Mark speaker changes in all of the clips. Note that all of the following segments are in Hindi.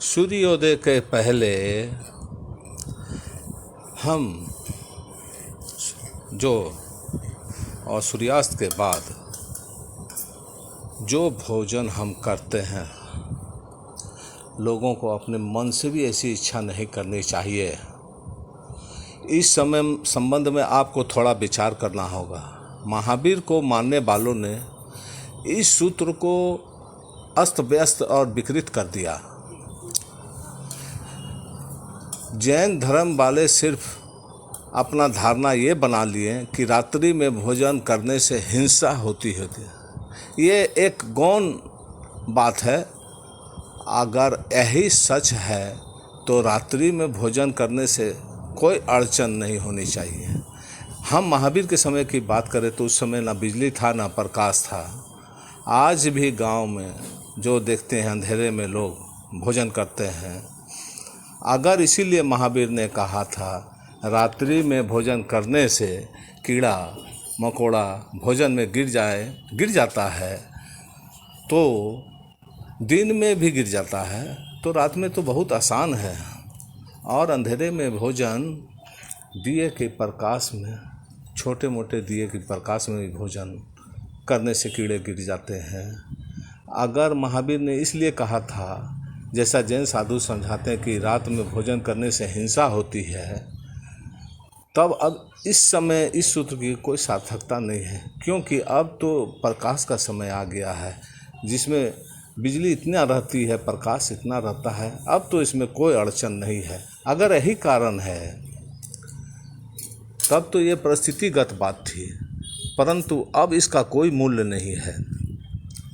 Speaker 1: सूर्योदय के पहले हम जो और सूर्यास्त के बाद जो भोजन हम करते हैं, लोगों को अपने मन से भी ऐसी इच्छा नहीं करनी चाहिए। इस समय संबंध में आपको थोड़ा विचार करना होगा। महावीर को मानने वालों ने इस सूत्र को अस्त व्यस्त और विकृत कर दिया। जैन धर्म वाले सिर्फ अपना धारणा ये बना लिए कि रात्रि में भोजन करने से हिंसा होती है। ये एक गौण बात है। अगर यही सच है तो रात्रि में भोजन करने से कोई अड़चन नहीं होनी चाहिए। हम महावीर के समय की बात करें तो उस समय ना बिजली था ना प्रकाश था। आज भी गांव में जो देखते हैं अंधेरे में लोग भोजन करते हैं। अगर इसीलिए महावीर ने कहा था रात्रि में भोजन करने से कीड़ा मकोड़ा भोजन में गिर जाता है, तो दिन में भी गिर जाता है, तो रात में तो बहुत आसान है। और अंधेरे में भोजन दिए के प्रकाश में, छोटे मोटे दिए के प्रकाश में भी भोजन करने से कीड़े गिर जाते हैं। अगर महावीर ने इसलिए कहा था, जैसा जैन साधु समझाते हैं कि रात में भोजन करने से हिंसा होती है, तब अब इस समय इस सूत्र की कोई सार्थकता नहीं है, क्योंकि अब तो प्रकाश का समय आ गया है जिसमें बिजली इतना रहती है, प्रकाश इतना रहता है। अब तो इसमें कोई अड़चन नहीं है। अगर यही कारण है तब तो ये परिस्थितिगत बात थी, परंतु अब इसका कोई मूल्य नहीं है।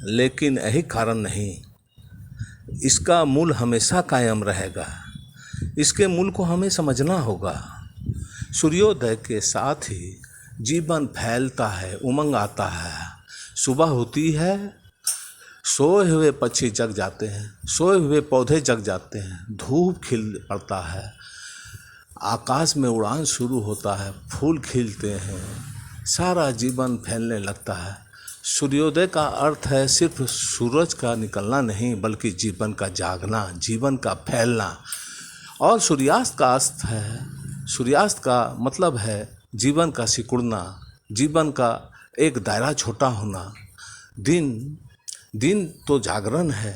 Speaker 1: लेकिन यही कारण नहीं, इसका मूल हमेशा कायम रहेगा। इसके मूल को हमें समझना होगा। सूर्योदय के साथ ही जीवन फैलता है, उमंग आता है। सुबह होती है, सोए हुए पक्षी जग जाते हैं, सोए हुए पौधे जग जाते हैं, धूप खिल पड़ता है, आकाश में उड़ान शुरू होता है, फूल खिलते हैं, सारा जीवन फैलने लगता है। सूर्योदय का अर्थ है सिर्फ सूरज का निकलना नहीं, बल्कि जीवन का जागना, जीवन का फैलना। और सूर्यास्त का अर्थ है, सूर्यास्त का मतलब है जीवन का सिकुड़ना, जीवन का एक दायरा छोटा होना। दिन तो जागरण है,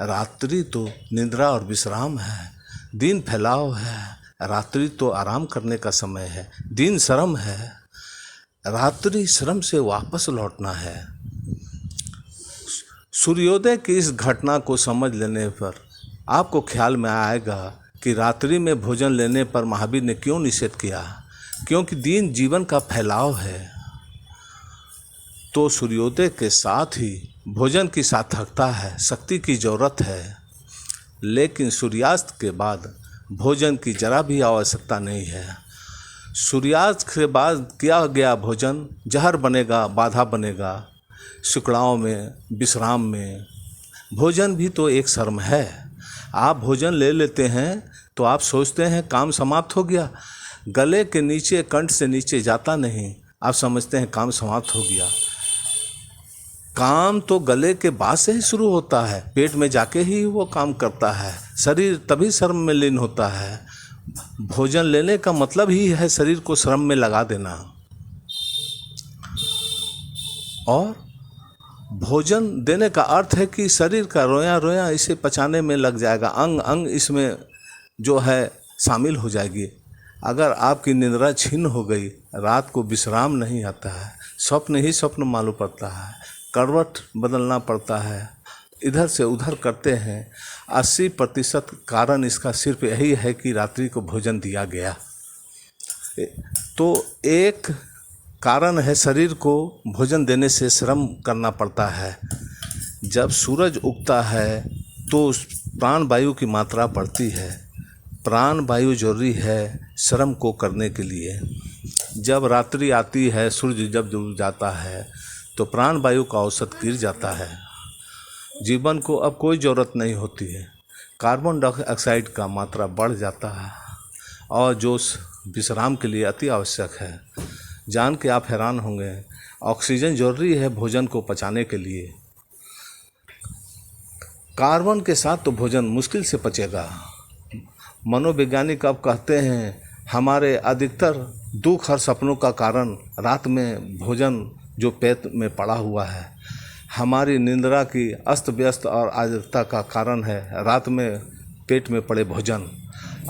Speaker 1: रात्रि तो निद्रा और विश्राम है। दिन फैलाव है, रात्रि तो आराम करने का समय है। दिन श्रम है, रात्रि श्रम से वापस लौटना है। सूर्योदय की इस घटना को समझ लेने पर आपको ख्याल में आएगा कि रात्रि में भोजन लेने पर महावीर ने क्यों निषेध किया। क्योंकि दिन जीवन का फैलाव है, तो सूर्योदय के साथ ही भोजन की सार्थकता है, शक्ति की ज़रूरत है। लेकिन सूर्यास्त के बाद भोजन की जरा भी आवश्यकता नहीं है। सूर्यास्त के बाद किया गया भोजन जहर बनेगा, बाधा बनेगा। शुक्लाओं में, विश्राम में भोजन भी तो एक शर्म है। आप भोजन ले लेते हैं तो आप सोचते हैं काम समाप्त हो गया, गले के नीचे, कंठ से नीचे जाता नहीं, आप समझते हैं काम समाप्त हो गया। काम तो गले के बाद से ही शुरू होता है, पेट में जाके ही वो काम करता है। शरीर तभी श्रम में लीन होता है। भोजन लेने का मतलब ही है शरीर को श्रम में लगा देना। और भोजन देने का अर्थ है कि शरीर का रोया रोया इसे पचाने में लग जाएगा, अंग अंग इसमें जो है शामिल हो जाएगी। अगर आपकी निद्रा छीन हो गई, रात को विश्राम नहीं आता है, स्वप्न ही स्वप्न मालूम पड़ता है, करवट बदलना पड़ता है, इधर से उधर करते हैं। 80% कारण इसका सिर्फ यही है कि रात्रि को भोजन दिया गया। तो एक कारण है शरीर को भोजन देने से श्रम करना पड़ता है। जब सूरज उगता है तो प्राण वायु की मात्रा बढ़ती है। प्राण वायु जरूरी है श्रम को करने के लिए। जब रात्रि आती है, सूर्य जब डूब जाता है, तो प्राण वायु का औसत गिर जाता है। जीवन को अब कोई ज़रूरत नहीं होती है। कार्बन डाइऑक्साइड का मात्रा बढ़ जाता है, और जो विश्राम के लिए अति आवश्यक है। जान के आप हैरान होंगे, ऑक्सीजन जरूरी है भोजन को पचाने के लिए। कार्बन के साथ तो भोजन मुश्किल से पचेगा। मनोवैज्ञानिक अब कहते हैं हमारे अधिकतर दुख और सपनों का कारण रात में भोजन जो पेट में पड़ा हुआ है, हमारी निंद्रा की अस्त व्यस्त और आर्द्रता का कारण है रात में पेट में पड़े भोजन।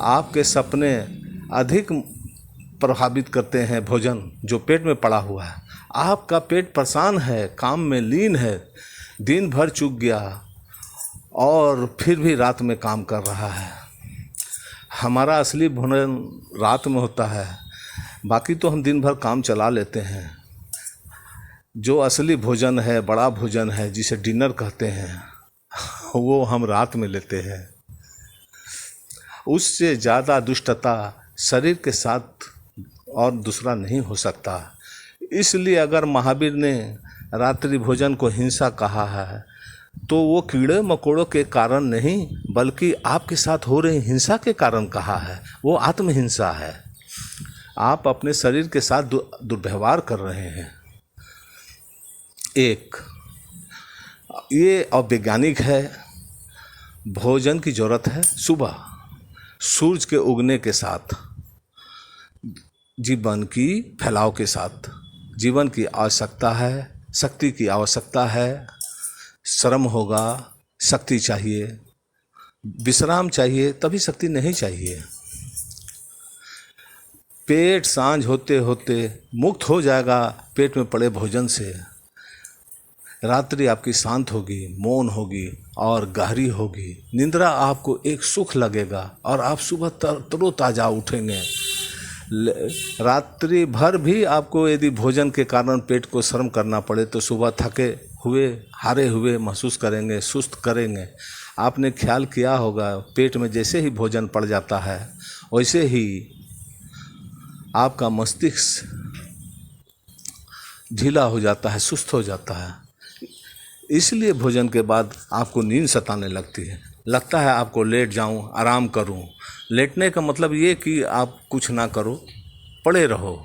Speaker 1: आपके सपने अधिक प्रभावित करते हैं भोजन जो पेट में पड़ा हुआ है। आपका पेट परेशान है, काम में लीन है, दिन भर चूक गया और फिर भी रात में काम कर रहा है। हमारा असली भोजन रात में होता है, बाकी तो हम दिन भर काम चला लेते हैं। जो असली भोजन है, बड़ा भोजन है, जिसे डिनर कहते हैं, वो हम रात में लेते हैं। उससे ज़्यादा दुष्टता शरीर के साथ और दूसरा नहीं हो सकता। इसलिए अगर महावीर ने रात्रि भोजन को हिंसा कहा है तो वो कीड़े मकोड़ों के कारण नहीं, बल्कि आपके साथ हो रही हिंसा के कारण कहा है। वो आत्महिंसा है। आप अपने शरीर के साथ दुर्व्यवहार कर रहे हैं। एक ये अवैज्ञानिक है। भोजन की ज़रूरत है सुबह सूरज के उगने के साथ, जीवन की फैलाव के साथ। जीवन की आवश्यकता है, शक्ति की आवश्यकता है। श्रम होगा, शक्ति चाहिए, विश्राम चाहिए, तभी शक्ति नहीं चाहिए। पेट सांझ होते होते मुक्त हो जाएगा पेट में पड़े भोजन से। रात्रि आपकी शांत होगी, मौन होगी और गहरी होगी। निंद्रा आपको एक सुख लगेगा और आप सुबह तरोताज़ा उठेंगे। रात्रि भर भी आपको यदि भोजन के कारण पेट को श्रम करना पड़े तो सुबह थके हुए, हारे हुए महसूस करेंगे, सुस्त करेंगे। आपने ख्याल किया होगा, पेट में जैसे ही भोजन पड़ जाता है वैसे ही आपका मस्तिष्क ढीला हो जाता है, सुस्त हो जाता है। इसलिए भोजन के बाद आपको नींद सताने लगती है। लगता है आपको लेट जाऊं, आराम करूं। लेटने का मतलब ये कि आप कुछ ना करो, पड़े रहो,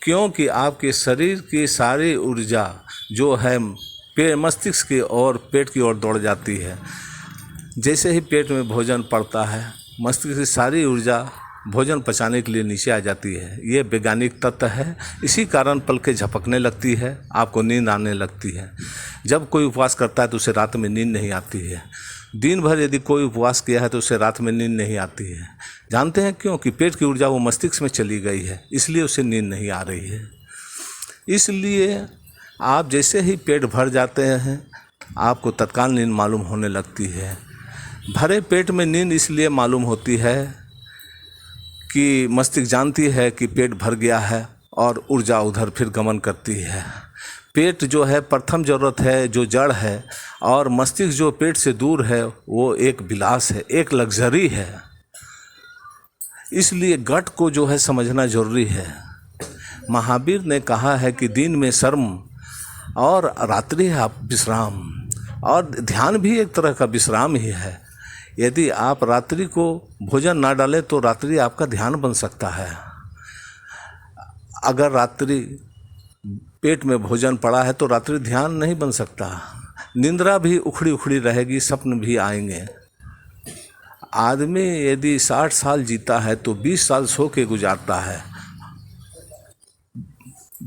Speaker 1: क्योंकि आपके शरीर की सारी ऊर्जा जो है मस्तिष्क की और पेट की ओर दौड़ जाती है। जैसे ही पेट में भोजन पड़ता है, मस्तिष्क की सारी ऊर्जा भोजन पचाने के लिए नीचे आ जाती है। ये वैज्ञानिक तथ्य है। इसी कारण पलकें झपकने लगती है, आपको नींद आने लगती है। जब कोई उपवास करता है तो उसे रात में नींद नहीं आती है। दिन भर यदि कोई उपवास किया है तो उसे रात में नींद नहीं आती है। जानते हैं क्यों? कि पेट की ऊर्जा वो मस्तिष्क में चली गई है, इसलिए उसे नींद नहीं आ रही है। इसलिए आप जैसे ही पेट भर जाते हैं आपको तत्काल नींद मालूम होने लगती है। भरे पेट में नींद इसलिए मालूम होती है कि मस्तिष्क जानती है कि पेट भर गया है और ऊर्जा उधर फिर गमन करती है। पेट जो है प्रथम जरूरत है, जो जड़ है, और मस्तिष्क जो पेट से दूर है वो एक विलास है, एक लग्जरी है। इसलिए गट को जो है समझना जरूरी है। महावीर ने कहा है कि दिन में श्रम और रात्रि है विश्राम, और ध्यान भी एक तरह का विश्राम ही है। यदि आप रात्रि को भोजन ना डालें तो रात्रि आपका ध्यान बन सकता है। अगर रात्रि पेट में भोजन पड़ा है तो रात्रि ध्यान नहीं बन सकता। निंद्रा भी उखड़ी उखड़ी रहेगी, स्वप्न भी आएंगे। आदमी यदि 60 साल जीता है तो 20 साल सो के गुजारता है।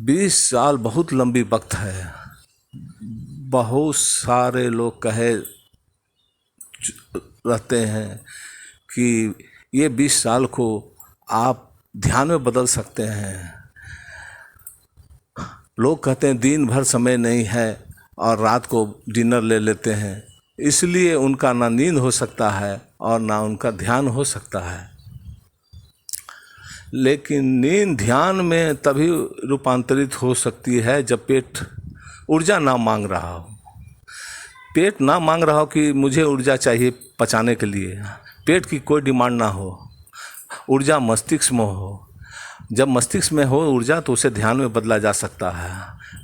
Speaker 1: 20 साल बहुत लंबी वक्त है। बहुत सारे लोग कहे रहते हैं कि ये 20 साल को आप ध्यान में बदल सकते हैं। लोग कहते हैं दिन भर समय नहीं है और रात को डिनर ले लेते हैं, इसलिए उनका ना नींद हो सकता है और ना उनका ध्यान हो सकता है। लेकिन नींद ध्यान में तभी रूपांतरित हो सकती है जब पेट ऊर्जा ना मांग रहा हो। पेट ना मांग रहा हो कि मुझे ऊर्जा चाहिए पचाने के लिए, पेट की कोई डिमांड ना हो, ऊर्जा मस्तिष्क में हो। जब मस्तिष्क में हो ऊर्जा तो उसे ध्यान में बदला जा सकता है।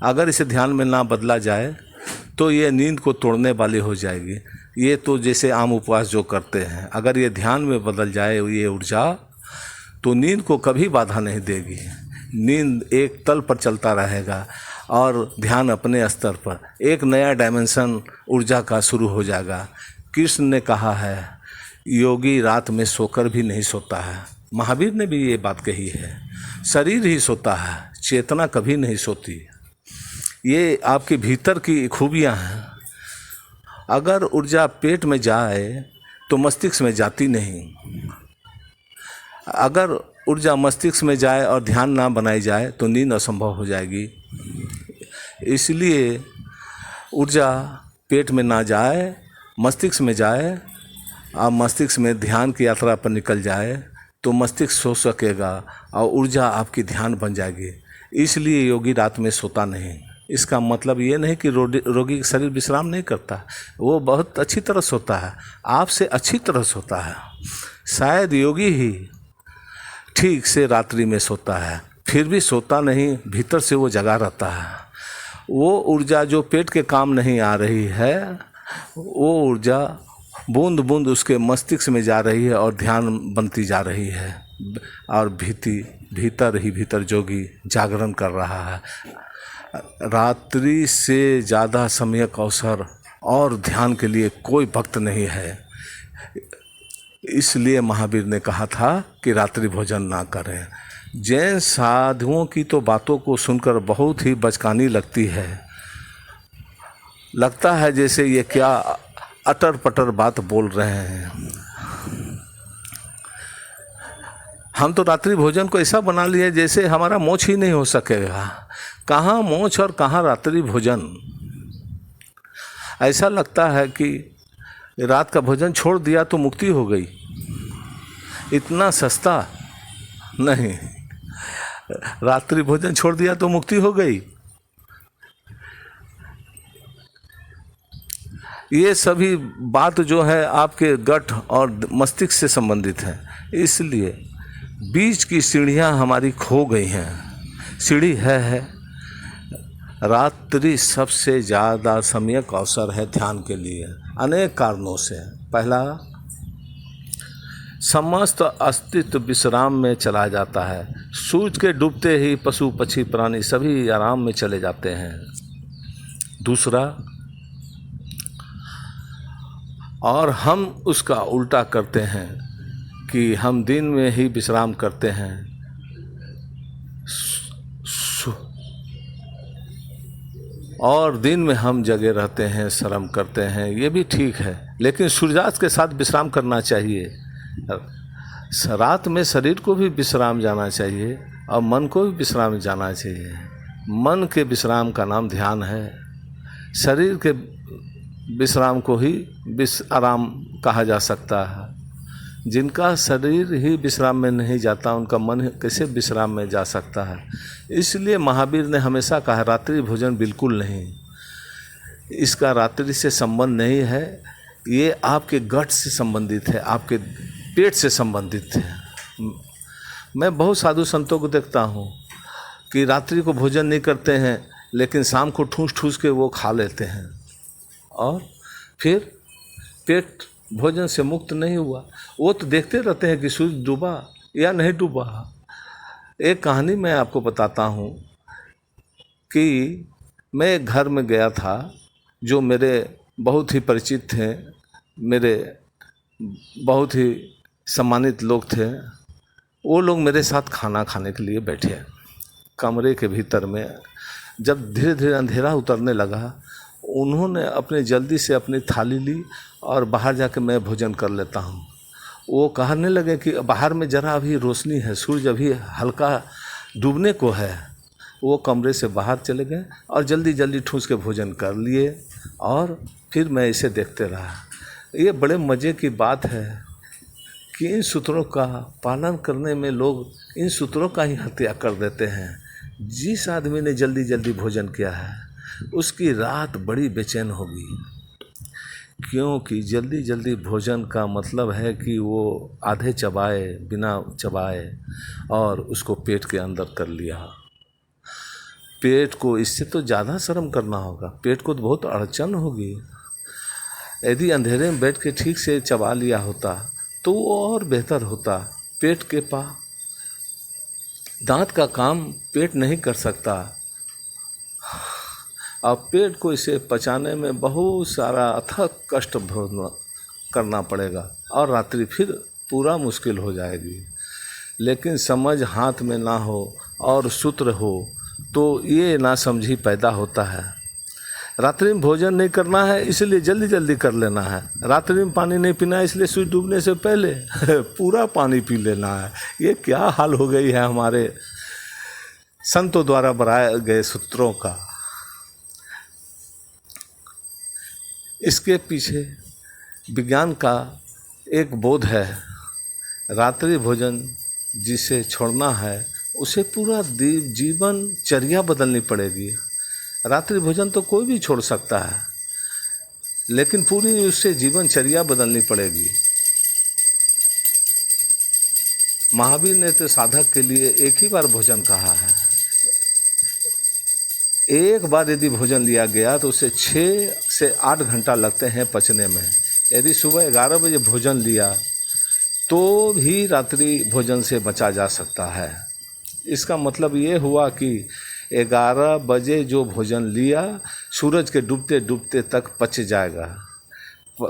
Speaker 1: अगर इसे ध्यान में ना बदला जाए तो ये नींद को तोड़ने वाली हो जाएगी। ये तो जैसे आम उपवास जो करते हैं, अगर ये ध्यान में बदल जाए ये ऊर्जा तो नींद को कभी बाधा नहीं देगी। नींद एक तल पर चलता रहेगा और ध्यान अपने स्तर पर। एक नया डायमेंशन ऊर्जा का शुरू हो जाएगा कृष्ण ने कहा है योगी रात में सोकर भी नहीं सोता है। महावीर ने भी ये बात कही है, शरीर ही सोता है, चेतना कभी नहीं सोती। ये आपके भीतर की खूबियाँ हैं। अगर ऊर्जा पेट में जाए तो मस्तिष्क में जाती नहीं। अगर ऊर्जा मस्तिष्क में जाए और ध्यान ना बनाई जाए तो नींद असंभव हो जाएगी। इसलिए ऊर्जा पेट में ना जाए, मस्तिष्क में जाए और मस्तिष्क में ध्यान की यात्रा पर निकल जाए तो मस्तिष्क सो सकेगा और ऊर्जा आपकी ध्यान बन जाएगी। इसलिए योगी रात में सोता नहीं। इसका मतलब ये नहीं कि रोगी का शरीर विश्राम नहीं करता, वो बहुत अच्छी तरह सोता है, आपसे अच्छी तरह सोता है। शायद योगी ही ठीक से रात्रि में सोता है, फिर भी सोता नहीं, भीतर से वो जगा रहता है। वो ऊर्जा जो पेट के काम नहीं आ रही है, वो ऊर्जा बूंद बूंद उसके मस्तिष्क में जा रही है और ध्यान बनती जा रही है और भीतर ही भीतर जोगी जागरण कर रहा है। रात्रि से ज़्यादा समय का अवसर और ध्यान के लिए कोई वक्त नहीं है। इसलिए महावीर ने कहा था कि रात्रि भोजन ना करें। जैन साधुओं की तो बातों को सुनकर बहुत ही बचकानी लगती है। लगता है जैसे ये क्या अटर पटर बात बोल रहे हैं। हम तो रात्रि भोजन को ऐसा बना लिए जैसे हमारा मोक्ष ही नहीं हो सकेगा। कहाँ मोक्ष और कहाँ रात्रि भोजन। ऐसा लगता है कि रात का भोजन छोड़ दिया तो मुक्ति हो गई। इतना सस्ता नहीं, रात्रि भोजन छोड़ दिया तो मुक्ति हो गई। ये सभी बात जो है आपके गट और मस्तिष्क से संबंधित है। इसलिए बीच की सीढ़ियाँ हमारी खो गई हैं। सीढ़ी है रात्रि सबसे ज़्यादा समय का अवसर है ध्यान के लिए, अनेक कारणों से। पहला, समस्त अस्तित्व विश्राम में चला जाता है। सूरज के डूबते ही पशु पक्षी प्राणी सभी आराम में चले जाते हैं। दूसरा, और हम उसका उल्टा करते हैं कि हम दिन में ही विश्राम करते हैं, और दिन में हम जगे रहते हैं, श्रम करते हैं। ये भी ठीक है, लेकिन सूर्यास्त के साथ विश्राम करना चाहिए। रात में शरीर को भी विश्राम जाना चाहिए और मन को भी विश्राम जाना चाहिए। मन के विश्राम का नाम ध्यान है। शरीर के विश्राम को ही आराम कहा जा सकता है। जिनका शरीर ही विश्राम में नहीं जाता, उनका मन कैसे विश्राम में जा सकता है। इसलिए महावीर ने हमेशा कहा रात्रि भोजन बिल्कुल नहीं। इसका रात्रि से संबंध नहीं है, ये आपके गट से संबंधित है, आपके पेट से संबंधित है। मैं बहुत साधु संतों को देखता हूँ कि रात्रि को भोजन नहीं करते हैं, लेकिन शाम को ठूस ठूस के वो खा लेते हैं और फिर पेट भोजन से मुक्त नहीं हुआ। वो तो देखते रहते हैं कि सूरज डूबा या नहीं डूबा। एक कहानी मैं आपको बताता हूँ कि मैं एक घर में गया था, जो मेरे बहुत ही परिचित थे, मेरे बहुत ही सम्मानित लोग थे। वो लोग मेरे साथ खाना खाने के लिए बैठे। कमरे के भीतर में जब धीरे धीरे अंधेरा उतरने लगा, उन्होंने अपने जल्दी से अपनी थाली ली और बाहर जाके मैं भोजन कर लेता हूँ। वो कहने लगे कि बाहर में ज़रा अभी रोशनी है, सूरज अभी हल्का डूबने को है। वो कमरे से बाहर चले गए और जल्दी जल्दी ठूस के भोजन कर लिए और फिर मैं इसे देखते रहा। ये बड़े मज़े की बात है कि इन सूत्रों का पालन करने में लोग इन सूत्रों का ही हत्या कर देते हैं। जिस आदमी ने जल्दी जल्दी भोजन किया है उसकी रात बड़ी बेचैन होगी, क्योंकि जल्दी जल्दी भोजन का मतलब है कि वो आधे चबाए बिना चबाए और उसको पेट के अंदर कर लिया। पेट को इससे तो ज़्यादा शर्म करना होगा, पेट को तो बहुत अड़चन होगी। यदि अंधेरे में बैठ के ठीक से चबा लिया होता तो वो और बेहतर होता। पेट के दांत का काम पेट नहीं कर सकता, और पेट को इसे पचाने में बहुत सारा अथक कष्ट भोगना करना पड़ेगा और रात्रि फिर पूरा मुश्किल हो जाएगी। लेकिन समझ हाथ में ना हो और सूत्र हो तो ये नासमझी पैदा होता है। रात्रि में भोजन नहीं करना है इसलिए जल्दी जल्दी कर लेना है, रात्रि में पानी नहीं पीना है इसलिए सूर्य डूबने से पहले पूरा पानी पी लेना है। ये क्या हाल हो गई है हमारे संतों द्वारा बनाए गए सूत्रों का। इसके पीछे विज्ञान का एक बोध है। रात्रि भोजन जिसे छोड़ना है उसे पूरा जीवनचर्या बदलनी पड़ेगी। रात्रि भोजन तो कोई भी छोड़ सकता है, लेकिन पूरी उससे जीवनचर्या बदलनी पड़ेगी। महावीर ने तो साधक के लिए एक ही बार भोजन कहा है। एक बार यदि भोजन लिया गया तो उसे 6 से 8 घंटा लगते हैं पचने में। यदि सुबह 11 बजे भोजन लिया तो भी रात्रि भोजन से बचा जा सकता है। इसका मतलब ये हुआ कि 11 बजे जो भोजन लिया सूरज के डूबते डूबते तक पच जाएगा।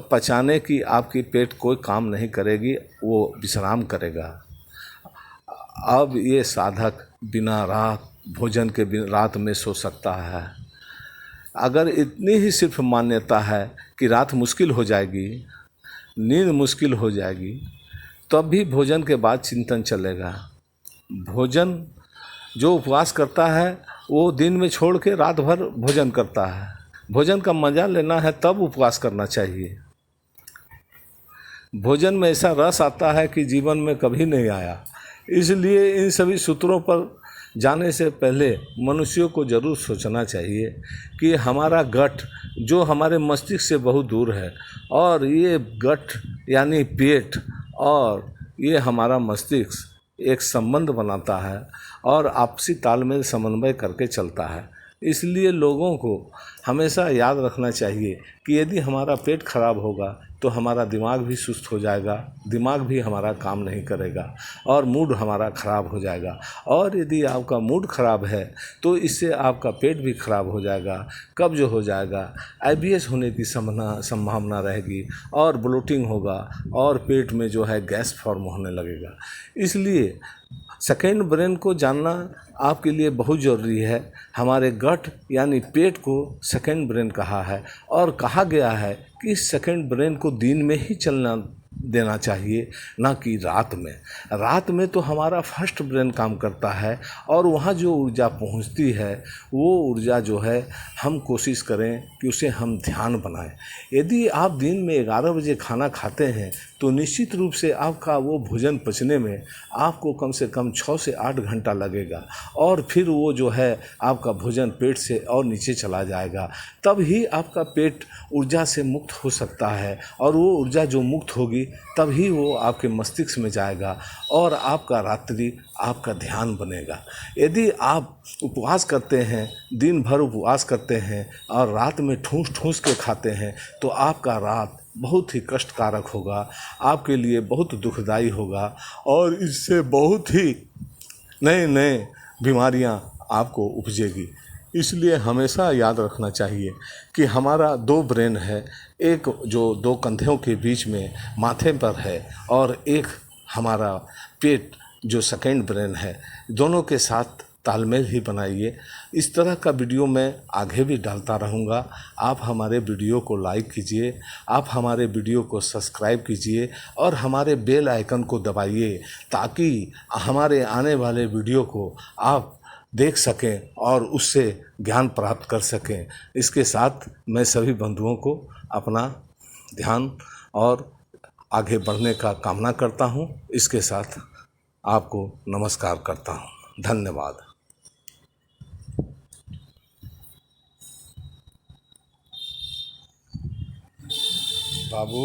Speaker 1: पचाने की आपकी पेट कोई काम नहीं करेगी, वो विश्राम करेगा। अब ये साधक बिना भोजन के रात में सो सकता है। अगर इतनी ही सिर्फ मान्यता है कि रात मुश्किल हो जाएगी, नींद मुश्किल हो जाएगी, तब भी भोजन के बाद चिंतन चलेगा। भोजन जो उपवास करता है वो दिन में छोड़ के रात भर भोजन करता है। भोजन का मज़ा लेना है तब उपवास करना चाहिए। भोजन में ऐसा रस आता है कि जीवन में कभी नहीं आया। इसलिए इन सभी सूत्रों पर जाने से पहले मनुष्यों को ज़रूर सोचना चाहिए कि हमारा गट जो हमारे मस्तिष्क से बहुत दूर है, और ये गट यानी पेट और ये हमारा मस्तिष्क एक संबंध बनाता है और आपसी तालमेल समन्वय करके चलता है। इसलिए लोगों को हमेशा याद रखना चाहिए कि यदि हमारा पेट खराब होगा तो हमारा दिमाग भी सुस्त हो जाएगा, दिमाग भी हमारा काम नहीं करेगा और मूड हमारा ख़राब हो जाएगा। और यदि आपका मूड ख़राब है तो इससे आपका पेट भी खराब हो जाएगा, कब्ज हो जाएगा, IBS होने की संभावना रहेगी और ब्लोटिंग होगा और पेट में जो है गैस फॉर्म होने लगेगा। इसलिए सेकेंड ब्रेन को जानना आपके लिए बहुत ज़रूरी है। हमारे गट यानी पेट को सेकेंड ब्रेन कहा है और कहा गया है कि सेकेंड ब्रेन को दिन में ही चलना देना चाहिए, ना कि रात में। रात में तो हमारा फर्स्ट ब्रेन काम करता है और वहाँ जो ऊर्जा पहुँचती है वो ऊर्जा जो है हम कोशिश करें कि उसे हम ध्यान बनाएं। यदि आप दिन में 11 बजे खाना खाते हैं तो निश्चित रूप से आपका वो भोजन पचने में आपको कम से कम 6 से 8 घंटा लगेगा और फिर वो जो है आपका भोजन पेट से और नीचे चला जाएगा। तब ही आपका पेट ऊर्जा से मुक्त हो सकता है और वो ऊर्जा जो मुक्त होगी तभी वो आपके मस्तिष्क में जाएगा और आपका रात्रि आपका ध्यान बनेगा। यदि आप उपवास करते हैं, दिन भर उपवास करते हैं और रात में ठूस ठूस के खाते हैं तो आपका रात बहुत ही कष्टकारक होगा, आपके लिए बहुत दुखदाई होगा और इससे बहुत ही नए नए बीमारियां आपको उपजेगी। इसलिए हमेशा याद रखना चाहिए कि हमारा 2 ब्रेन है, एक जो 2 कंधों के बीच में माथे पर है और एक हमारा पेट जो सेकेंड ब्रेन है। दोनों के साथ तालमेल ही बनाइए। इस तरह का वीडियो मैं आगे भी डालता रहूँगा। आप हमारे वीडियो को लाइक कीजिए, आप हमारे वीडियो को सब्सक्राइब कीजिए और हमारे बेल आइकन को दबाइए ताकि हमारे आने वाले वीडियो को आप देख सकें और उससे ज्ञान प्राप्त कर सकें। इसके साथ मैं सभी बंधुओं को अपना ध्यान और आगे बढ़ने का कामना करता हूँ। इसके साथ आपको नमस्कार करता हूँ। धन्यवाद। बाबू।